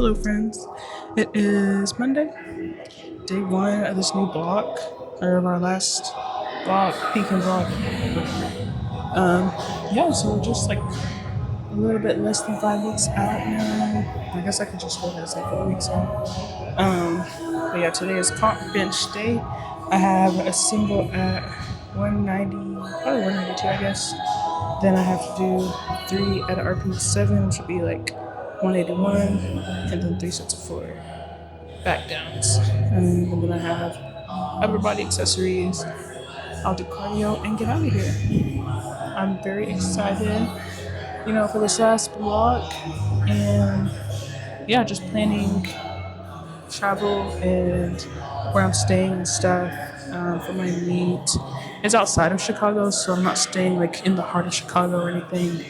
Hello, friends. It is Monday, day one of this new block, or of our last block, peak and block. Yeah, so we're just like a little bit less than 5 weeks out now. I guess I could just hold it as like 4 weeks out. But yeah, today is comp bench day. I have a single at 190, probably 192, I guess. Then I have to do 3 at an RP7, which would be like 181, and then 3 sets of 4 back downs. And then I have upper body accessories. I'll do cardio and get out of here. I'm very excited, for this last block. And yeah, just planning travel and where I'm staying and stuff for my meet. It's outside of Chicago, so I'm not staying like in the heart of Chicago or anything.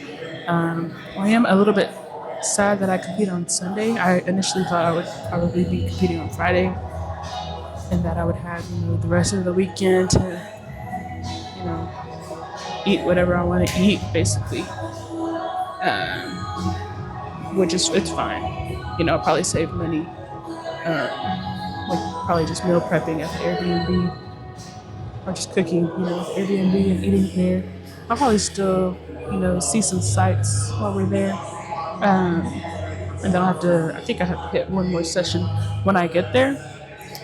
I am a little bit sad that I compete on Sunday. I initially thought I would probably be competing on Friday, and that I would have the rest of the weekend to eat whatever I want to eat, basically. Which is it's fine. I'll probably save money. Like probably just meal prepping at the Airbnb or just cooking, Airbnb and eating there. I'll probably still, see some sights while we're there. And then I think I have to hit one more session when I get there.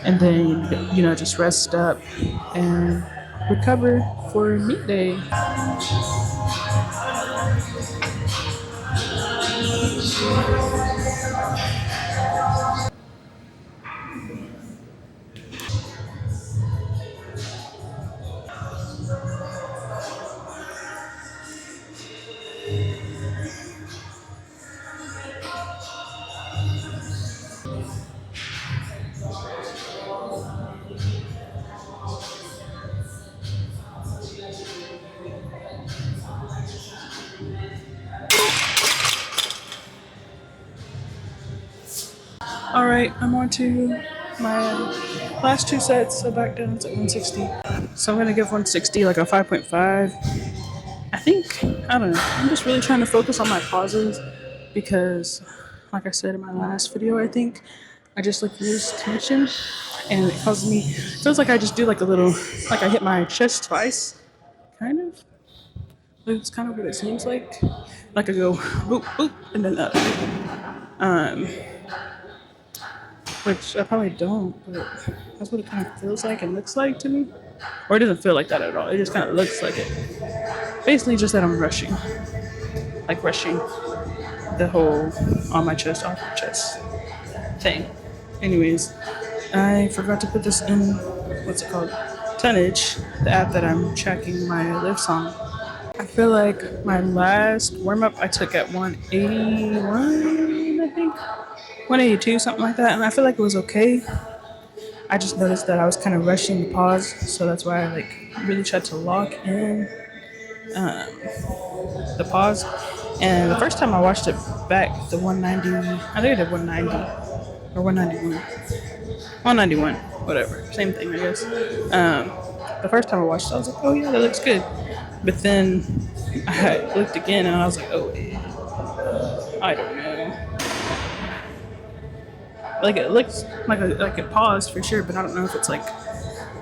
And then, just rest up and recover for meet day. All right, I'm on to my last 2 sets of back downs at 160. So I'm going to give 160 like a 5.5. I don't know, I'm just really trying to focus on my pauses because, like I said in my last video, I think I just lose tension and it causes me, it feels like I just do like a little, like I hit my chest twice, kind of. It's kind of what it seems like. Like I go boop, boop, and then up. Which I probably don't, but that's what it kind of feels like and looks like to me. Or it doesn't feel like that at all. It just kind of looks like it. Basically, just that I'm rushing. Like rushing the whole on my chest, off my chest thing. Anyways, I forgot to put this in, what's it called? Tonnage, the app that I'm tracking my lifts on. I feel like my last warm up I took at 181, I think. 182, something like that, and I feel like it was okay. I just noticed that I was kind of rushing the pause, so that's why I really tried to lock in the pause. And the first time I watched it back, the 190, I think I did 190 or 191, 191, whatever, same thing, I guess. The first time I watched it, I was like, oh yeah, that looks good. But then I looked again and I was like, oh, I don't know. Like it looks like it paused for sure, but I don't know if it's like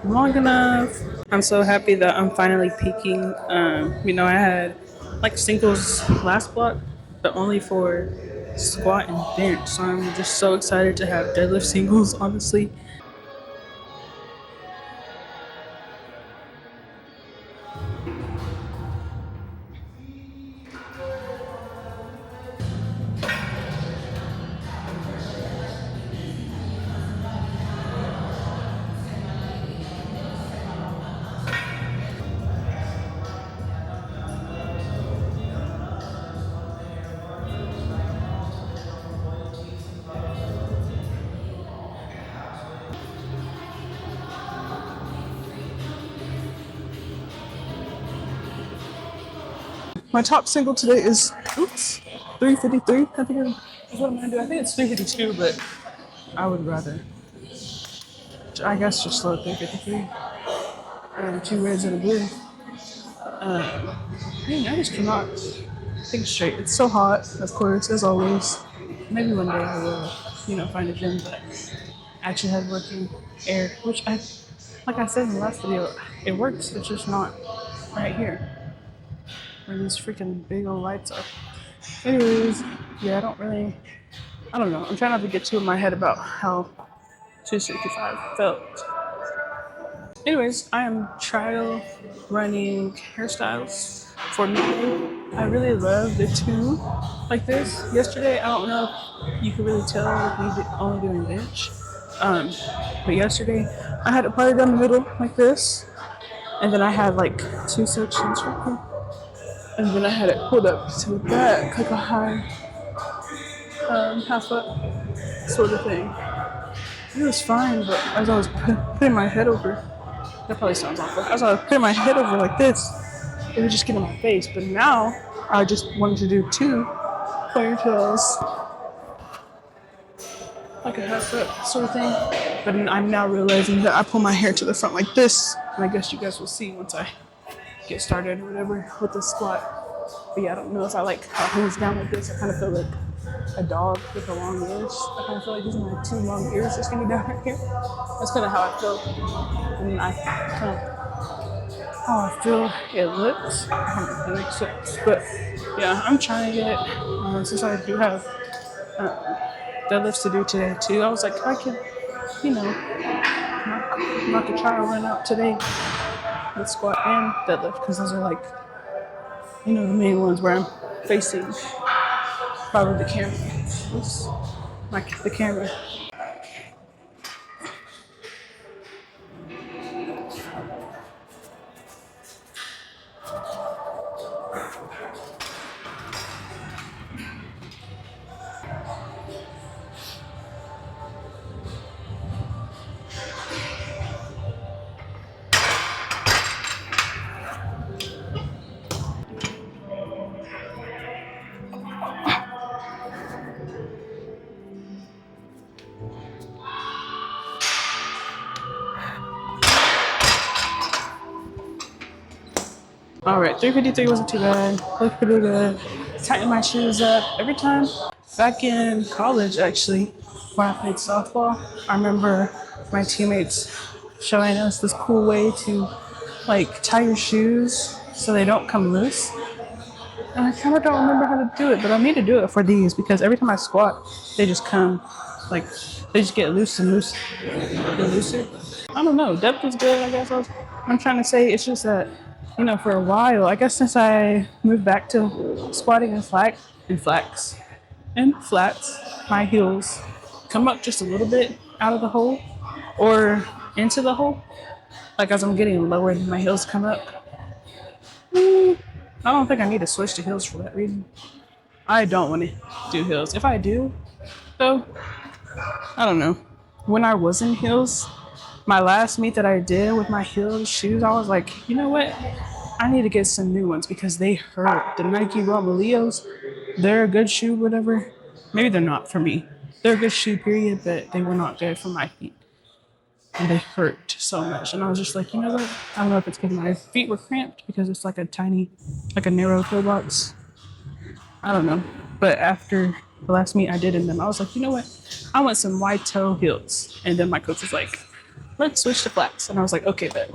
long enough. I'm so happy that I'm finally peaking. I had like singles last block, but only for squat and bench. So I'm just so excited to have deadlift singles, honestly. My top single today is 353. I think is what I'm gonna do. I think it's 352, but I would rather, I guess, just slow 353. 2 reds and a blue. I just cannot think straight. It's so hot, of course, as always. Maybe one day I will, find a gym that actually has working air, which like I said in the last video, it works. It's just not right here where these freaking big old lights are. Anyways, yeah, I don't know. I'm trying not to get too in my head about how 265 felt. Anyways, I am trial running hairstyles for me. I really love the two like this. Yesterday, I don't know if you could really tell with me only doing bench. But yesterday, I had it parted down the middle like this. And then I had like two sections right here. And then I had it pulled up to the back, like a high half up sort of thing. It was fine, but as I was putting my head over, that probably sounds awful. As I was putting my head over like this, it would just get in my face. But now, I just wanted to do two ponytails, like a half up sort of thing. But I'm now realizing that I pull my hair to the front like this, and I guess you guys will see once I get started or whatever with the squat. But yeah, I don't know if I like how it hangs down like this. I kind of feel like a dog with the long ears. I kind of feel like these are my two long ears just hanging down right here. That's kind of how I feel. And I kind of how I feel it looks. I don't know if that makes sense. But yeah, I'm trying to get, since I do have deadlifts to do today too, I was like, I can, knock a trial run out today with squat and deadlift, because those are like, the main ones where I'm facing probably the camera. Oops. Like the camera. All right, 353 wasn't too bad. Looked pretty good. Tightened my shoes up every time. Back in college, actually, when I played softball, I remember my teammates showing us this cool way to tie your shoes so they don't come loose. And I kind of don't remember how to do it, but I need to do it for these because every time I squat, they just come, they just get loose and loose and looser. I don't know. Depth is good, I guess. I'm trying to say it's just that, for a while, I guess since I moved back to squatting and flats, my heels come up just a little bit out of the hole or into the hole. Like as I'm getting lower, my heels come up. I don't think I need to switch to heels for that reason. I don't want to do heels. If I do, though, I don't know. When I was in heels, my last meet that I did with my heels shoes, I was like, you know what? I need to get some new ones because they hurt. The Nike Romaleos, they're a good shoe, whatever. Maybe they're not for me. They're a good shoe, period, but they were not good for my feet. And they hurt so much. And I was just like, you know what? I don't know if it's because my feet were cramped because it's like a narrow toe box. I don't know. But after the last meet I did in them, I was like, you know what? I want some wide toe heels. And then my coach was like, let's switch to flats. And I was like, okay, bet.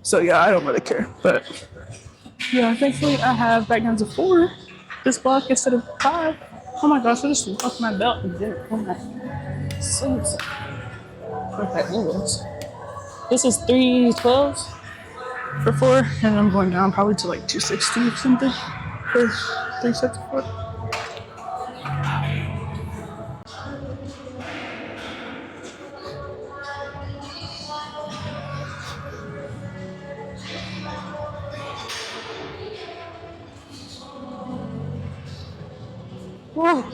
So yeah, I don't really care. But yeah, thankfully I have back down to 4 this block instead of 5. Oh my gosh, I just lost my belt and didn't pull my sleeves. Okay, anyways. This is 312 for 4, and I'm going down probably to 260 or something for 3 sets of 4. Whoa.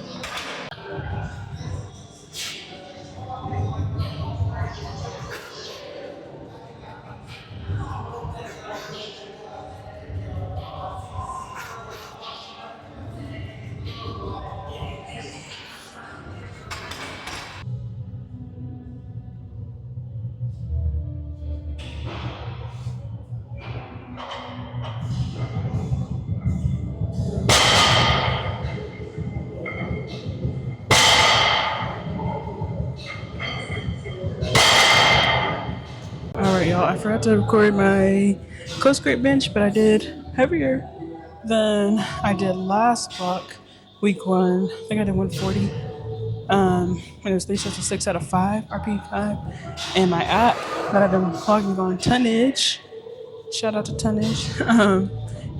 I forgot to record my close grip bench, but I did heavier than I did last block, week one. I think I did 140. When it was 3 sets of 6 out of 5, RP5. And my app that I've been logging on, Tonnage, shout out to Tonnage,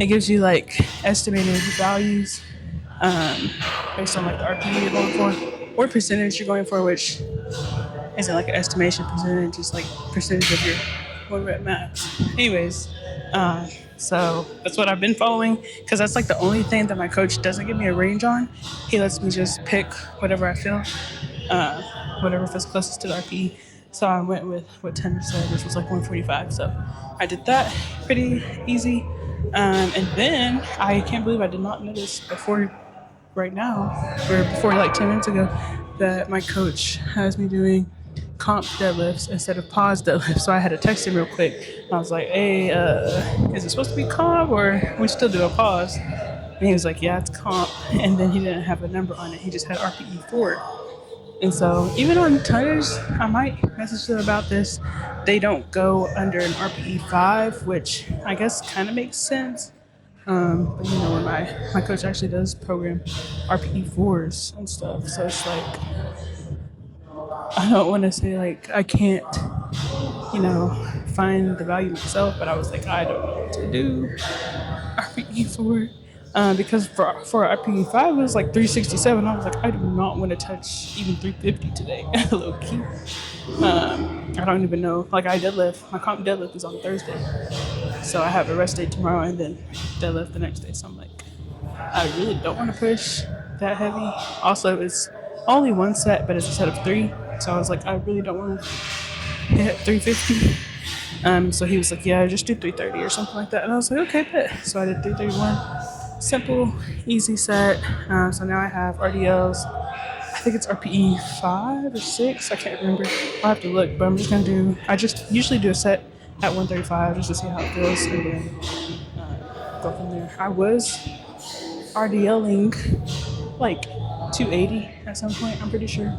it gives you like estimated values based on like the RP you're going for or percentage you're going for, which isn't like an estimation percentage, it's like percentage of your 1 rep max. Anyways, so that's what I've been following because that's like the only thing that my coach doesn't give me a range on. He lets me just pick whatever I feel, whatever feels closest to the RPE. So I went with what Tanner said, which was like 145. So I did that pretty easy. And then I can't believe I did not notice before right now, or before like 10 minutes ago, that my coach has me doing comp deadlifts instead of pause deadlifts. So I had to text him real quick. I was like, hey, is it supposed to be comp or we still do a pause? And he was like, yeah, it's comp. And then he didn't have a number on it. He just had RPE 4. And so even on tonnage, I might message them about this. They don't go under an RPE 5, which I guess kind of makes sense. But you know, when my coach actually does program RPE 4s and stuff. So it's like, I don't want to say like I can't, find the value myself, but I was like, I don't know what to do. RPE 4. Because for RPE 5 it was like 367. I was like, I do not want to touch even 350 today, low key. I don't even know. Like I deadlift, my comp deadlift is on Thursday, so I have a rest day tomorrow and then deadlift the next day. So I'm like, I really don't want to push that heavy. Also, it's only one set, but it's a set of 3. So I was like, I really don't want to hit 350. So he was like, yeah, just do 330 or something like that. And I was like, okay, bet. So I did 331. Simple, easy set. So now I have RDLs. I think it's RPE 5 or 6. I can't remember. I'll have to look, but I'm just going to do, I just usually do a set at 135 just to see how it feels and then go from there. I was RDLing like 280 at some point, I'm pretty sure.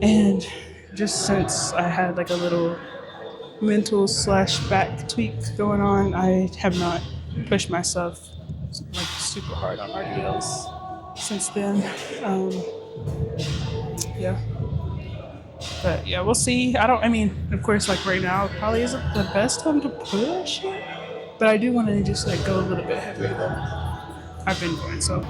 And just since I had like a little mental / back tweak going on, I have not pushed myself like super hard on RDLs since then. Yeah. But yeah, we'll see. Of course, like right now probably isn't the best time to push it, but I do want to just like go a little bit heavier than I've been going, so.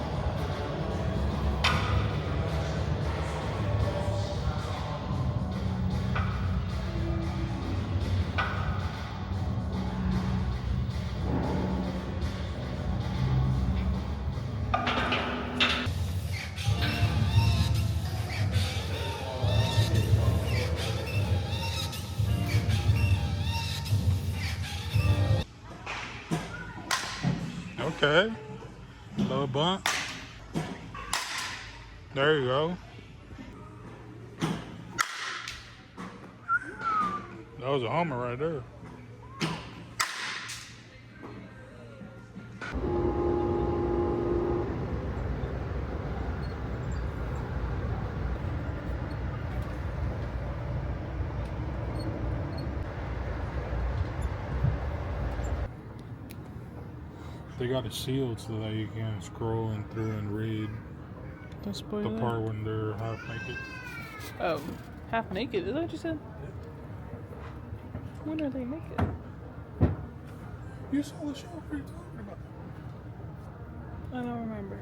Okay. Little bump. There you go. That was a homer right there. They got it sealed so that you can scroll and through and read the part when they're half naked. Oh, half naked? Is that what you said? When are they naked? You saw the show. What are you talking about? I don't remember.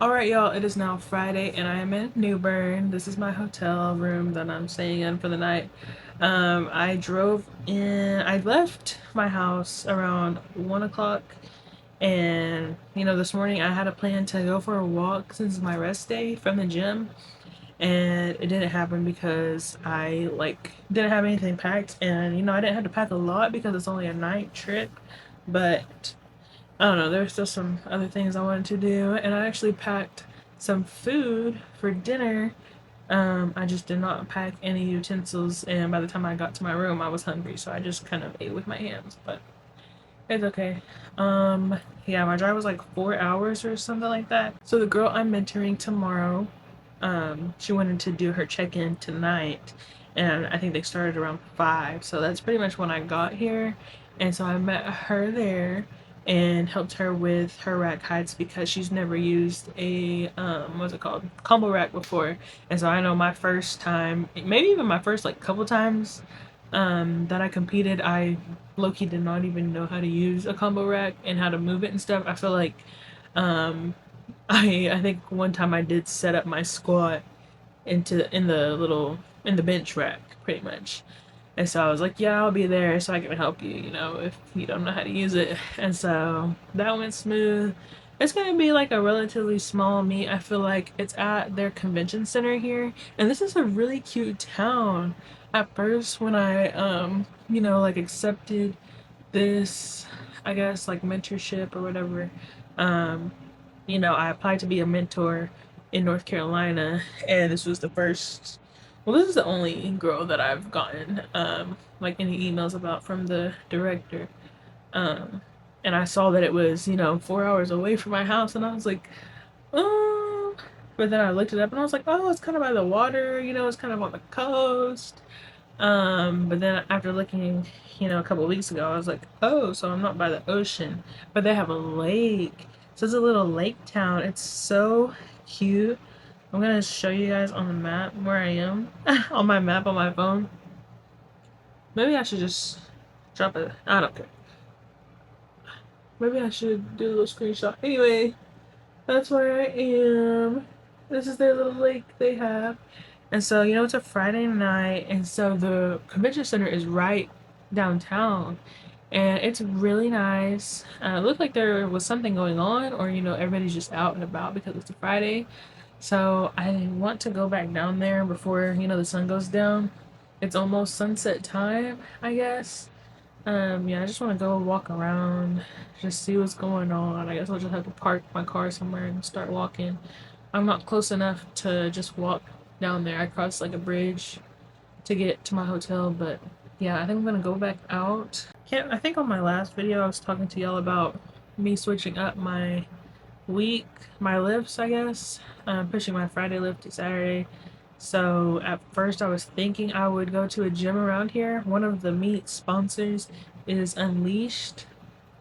Alright, y'all, it is now Friday and I am in New Bern. This is my hotel room that I'm staying in for the night. I drove in, I left my house around 1 o'clock, and this morning I had a plan to go for a walk since it's my rest day from the gym, and it didn't happen because I didn't have anything packed, and I didn't have to pack a lot because it's only a night trip, but I don't know, there were still some other things I wanted to do, and I actually packed some food for dinner. I just did not pack any utensils, and by the time I got to my room, I was hungry, so I just kind of ate with my hands, but it's okay. Yeah, my drive was like 4 hours or something like that. So the girl I'm mentoring tomorrow, she wanted to do her check-in tonight, and I think they started around 5, so that's pretty much when I got here. And so I met her there and helped her with her rack heights because she's never used a what's it called, combo rack before. And so I know my first time, maybe even my first like couple times that I competed, I low-key did not even know how to use a combo rack and how to move it and stuff. I feel like um I think one time I did set up my squat in the bench rack pretty much. And so I was like, yeah, I'll be there so I can help you, if you don't know how to use it. And so that went smooth. It's gonna be like a relatively small meet. I feel like it's at their convention center here. And this is a really cute town. At first when I accepted this, I guess, like mentorship or whatever, I applied to be a mentor in North Carolina, and this was the first. Well, this is the only girl that I've gotten like any emails about from the director. Um, and I saw that it was 4 hours away from my house, and I was like, oh. But then I looked it up, and I was like, oh, it's kind of by the water. It's kind of on the coast. But then after looking, a couple of weeks ago, I was like, oh, so I'm not by the ocean, but they have a lake. So it's a little lake town. It's so cute. I'm gonna show you guys on the map where I am on my map on my phone. Maybe I should just drop it. I don't care. Maybe I should do a little screenshot. Anyway, that's where I am. This is their little lake they have. And so, it's a Friday night, and so the convention center is right downtown, and it's really nice. It looked like there was something going on, or everybody's just out and about because it's a Friday. So I want to go back down there before the sun goes down. It's almost sunset time, I guess. Yeah, I just want to go walk around, just see what's going on. I guess I'll just have to park my car somewhere and start walking. I'm not close enough to just walk down there. I crossed like a bridge to get to my hotel, but yeah, I think I'm gonna go back out. I think on my last video I was talking to y'all about me switching up my week, my lifts, I guess. Pushing my Friday lift to Saturday. So at first I was thinking I would go to a gym around here. One of the meet sponsors is Unleashed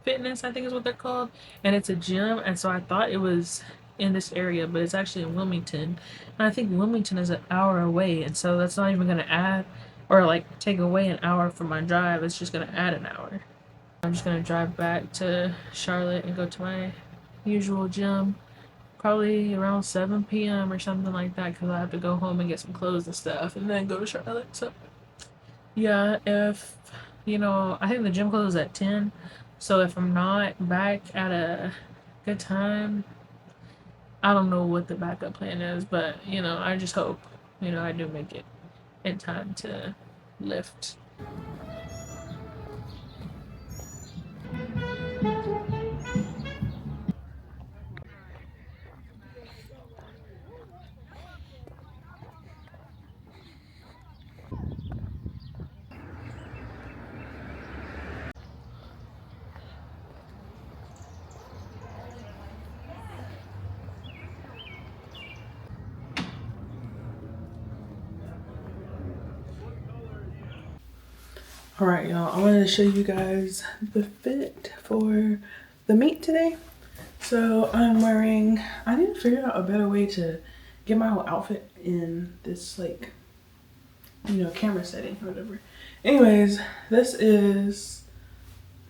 Fitness, I think is what they're called, and it's a gym. And so I thought it was in this area, but it's actually in Wilmington, and I think Wilmington is an hour away, and so that's not even gonna add or like take away an hour from my drive. It's just gonna add an hour. I'm just gonna drive back to Charlotte and go to my usual gym probably around 7 p.m. or something like that, because I have to go home and get some clothes and stuff and then go to Charlotte. So yeah, if I think the gym closes at 10, so if I'm not back at a good time, I don't know what the backup plan is, but I just hope I do make it in time to lift. Alright, y'all, I wanted to show you guys the fit for the meet today. So I'm wearing, I need to figure out a better way to get my whole outfit in this like, camera setting or whatever. Anyways, this is,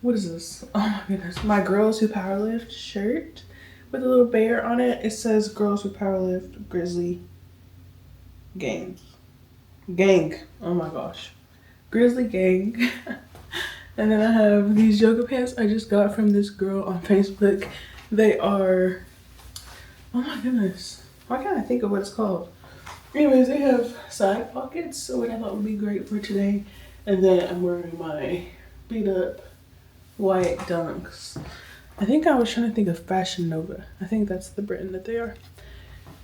what is this? Oh my goodness, my Girls Who Powerlift shirt with a little bear on it. It says Girls Who Powerlift Grizzly Gang. Oh my gosh. Grizzly Gang. And then I have these yoga pants I just got from this girl on Facebook. They are, oh my goodness, why can't I think of what it's called? Anyways, they have side pockets, so what I thought would be great for today. And then I'm wearing my beat up white dunks. I think I was trying to think of Fashion Nova. I think that's the brand that they are.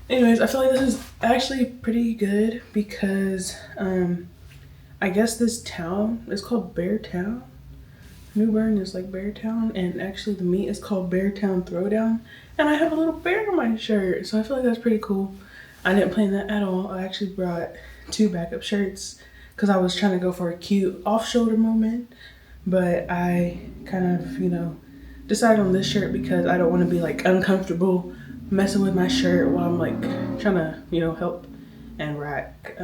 Anyways, I feel like this is actually pretty good because I guess this town is called Beartown. New Bern is like Beartown, and actually the meet is called Beartown Throwdown. And I have a little bear on my shirt, so I feel like that's pretty cool. I didn't plan that at all. I actually brought 2 backup shirts because I was trying to go for a cute off-shoulder moment, but I kind of, decided on this shirt because I don't want to be like uncomfortable messing with my shirt while I'm like trying to, help and rack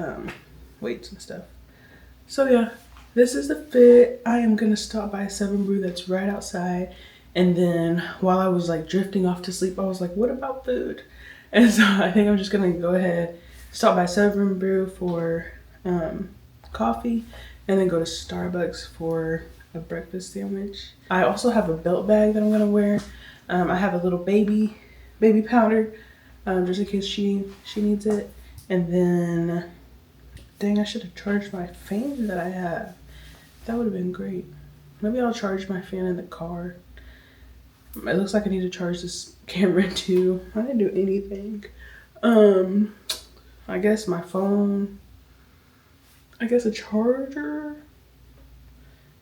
weights and stuff. So yeah, this is the fit. I am gonna stop by 7 Brew that's right outside. And then while I was like drifting off to sleep, I was like, what about food? And so I think I'm just gonna go ahead, stop by 7 Brew for coffee, and then go to Starbucks for a breakfast sandwich. I also have a belt bag that I'm gonna wear. I have a little baby powder, just in case she needs it. And then, dang, I should have charged my fan that I have. That would have been great. Maybe I'll charge my fan in the car. It looks like I need to charge this camera too. I didn't do anything. I guess my phone. I guess a charger.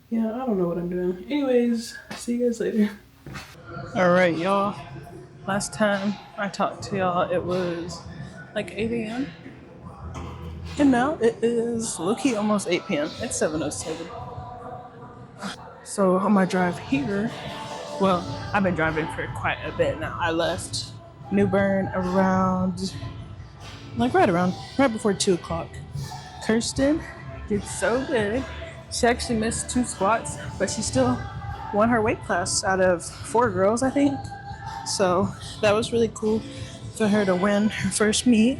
Yeah, I don't know what I'm doing. Anyways, see you guys later. All right, y'all. Last time I talked to y'all, it was like 8 a.m. And now it is low-key almost 8 p.m. It's 7:07. So on my drive here, well, I've been driving for quite a bit now. I left New Bern around, right before 2 o'clock. Kirsten did so good. She actually missed 2 squats, but she still won her weight class out of 4 girls, I think. So that was really cool for her to win her first meet.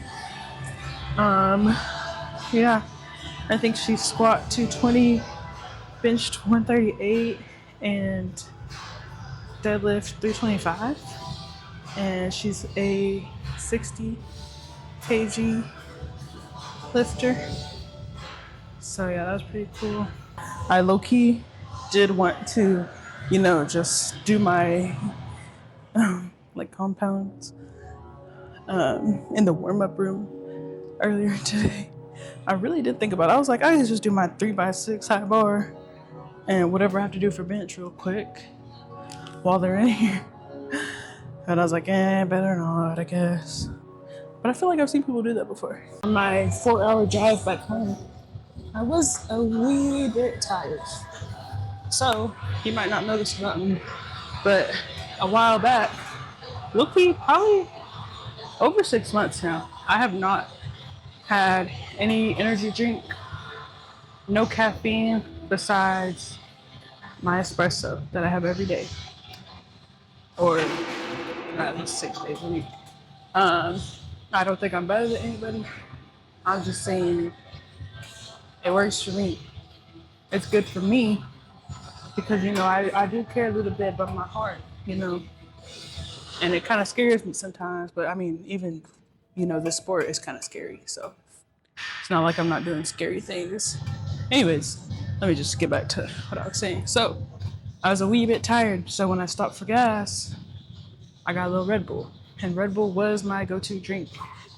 Yeah, I think she squat 220, benched 138, and deadlift 325. And she's a 60 kg lifter. So yeah, that was pretty cool. I low-key did want to, just do my like compounds in the warm-up room earlier today. I really did think about it. I was like, I could just do my 3x6 high bar and whatever I have to do for bench real quick while they're in here. And I was like, better not, I guess. But I feel like I've seen people do that before. On my 4-hour drive back home, I was a wee bit tired. So, you might not notice something, but a while back, look-y, probably over 6 months now, I have not had any energy drink, no caffeine besides my espresso that I have every day, or at least 6 days a week. I don't think I'm better than anybody. I'm just saying it works for me. It's good for me because, I do care a little bit about my heart, and it kind of scares me sometimes, but I mean, even, the sport is kind of scary, so it's not like I'm not doing scary things. Anyways, let me just get back to what I was saying. So, I was a wee bit tired, so when I stopped for gas, I got a little Red Bull. And Red Bull was my go-to drink.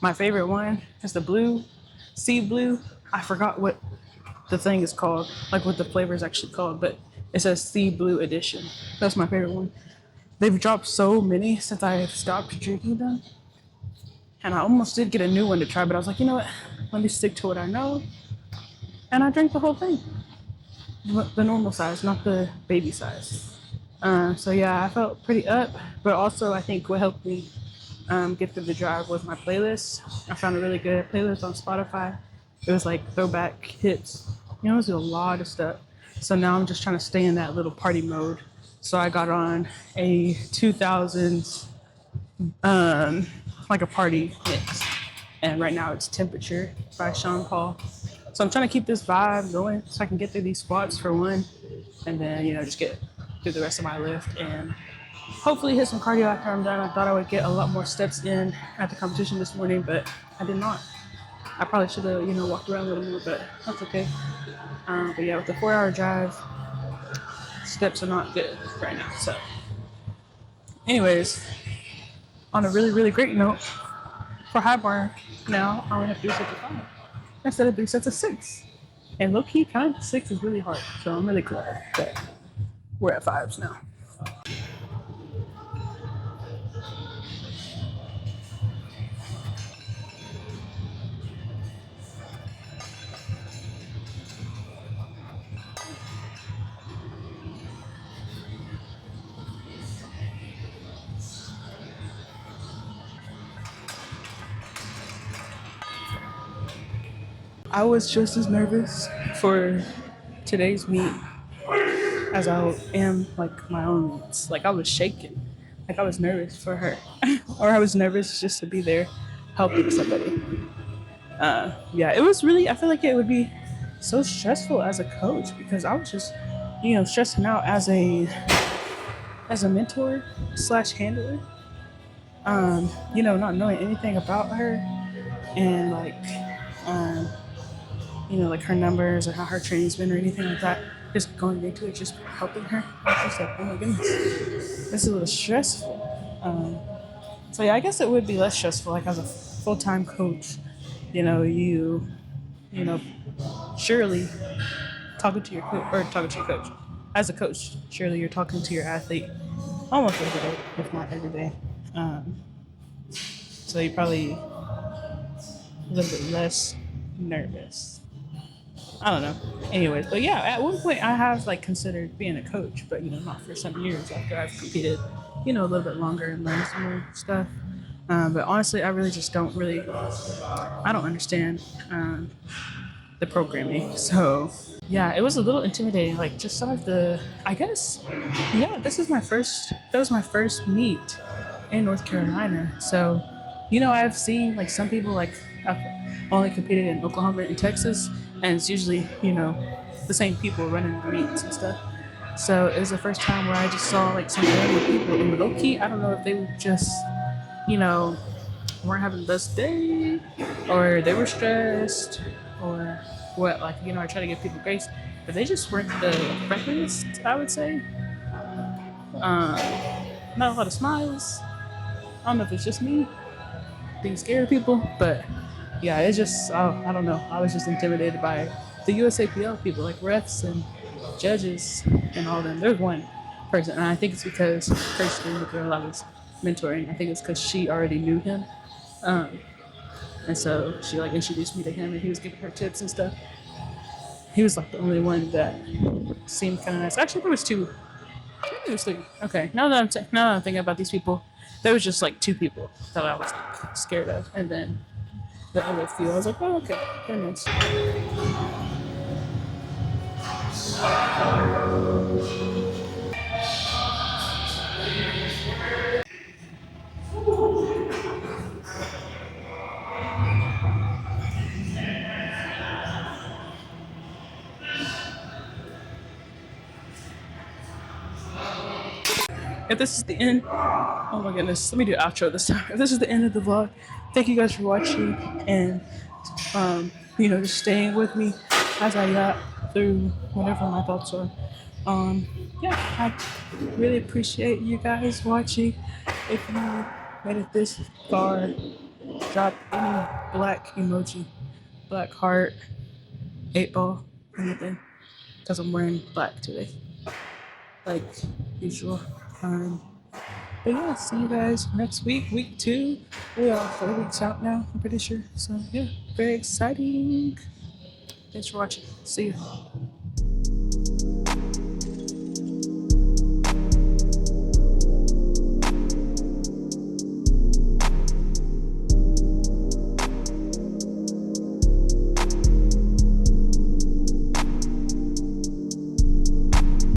My favorite one is the blue, sea blue. I forgot what the thing is called, like what the flavor is actually called, but it says sea blue edition. That's my favorite one. They've dropped so many since I stopped drinking them. And I almost did get a new one to try, but I was like, you know what? Let me stick to what I know. And I drank the whole thing. The normal size, not the baby size. So yeah, I felt pretty up, but also I think what helped me get through the drive was my playlist. I found a really good playlist on Spotify. It was like throwback hits. It was a lot of stuff. So now I'm just trying to stay in that little party mode. So I got on a 2000s like a party mix. And right now it's Temperature by Sean Paul. So I'm trying to keep this vibe going so I can get through these squats for one, and then just get through the rest of my lift and hopefully hit some cardio after I'm done. I thought I would get a lot more steps in at the competition this morning, but I did not. I probably should have walked around a little more, but that's okay. But yeah, with the 4-hour drive, steps are not good right now. So, anyways, on a really, really great note, for high bar, now I only have 3 sets of 5 instead of 3 sets of 6. And low key, kind of 6 is really hard. So I'm really glad that we're at 5s now. I was just as nervous for today's meet as I am like my own meets. Like I was shaking. Like I was nervous for her. Or I was nervous just to be there helping somebody. Yeah, it was really, I feel like it would be so stressful as a coach because I was just, stressing out as a mentor slash handler. Not knowing anything about her and like her numbers or how her training's been or anything like that. Just going into it, just helping her. I was just like, oh my goodness, this is a little stressful. So yeah, I guess it would be less stressful, like as a full-time coach. You know, surely talking to your coach as a coach. Surely you're talking to your athlete almost every day, if not every day. So you're probably a little bit less nervous. I don't know. Anyways, but yeah, at one point I have considered being a coach, but not for some years after I've competed, a little bit longer and learned some more stuff. But honestly, I really just I don't understand the programming. So yeah, it was a little intimidating. Like just some of I guess, yeah, that was my first meet in North Carolina. So, I've seen some people I've only competed in Oklahoma and Texas, and it's usually, the same people running the meets and stuff. So it was the first time where I just saw some random people in low key. I don't know if they were just, you know, weren't having the best day, or they were stressed, or what. I try to give people grace, but they just weren't the friendliest, I would say. Not a lot of smiles. I don't know if it's just me being scared of people, but yeah, it's just, I don't know. I was just intimidated by the USAPL people, like refs and judges and all them. There's one person, and I think it's because Kirsten, the girl I was mentoring, I think it's because she already knew him. And so she introduced me to him, and he was giving her tips and stuff. He was the only one that seemed kind of nice. Actually, there was two. Maybe there was three. Okay, now that I'm thinking about these people, there was just two people that I was scared of, and then the other few I was like, oh, okay, they're nice. If this is the end, oh my goodness, let me do outro this time. If this is the end of the vlog, thank you guys for watching and, just staying with me as I got through whatever my thoughts are. Yeah, I really appreciate you guys watching. If you made it this far, drop any black emoji, black heart, 8-ball, anything, because I'm wearing black today, like usual. But yeah, see you guys next week, week 2. We are 4 weeks out now, I'm pretty sure. So yeah, very exciting. Thanks for watching. See you.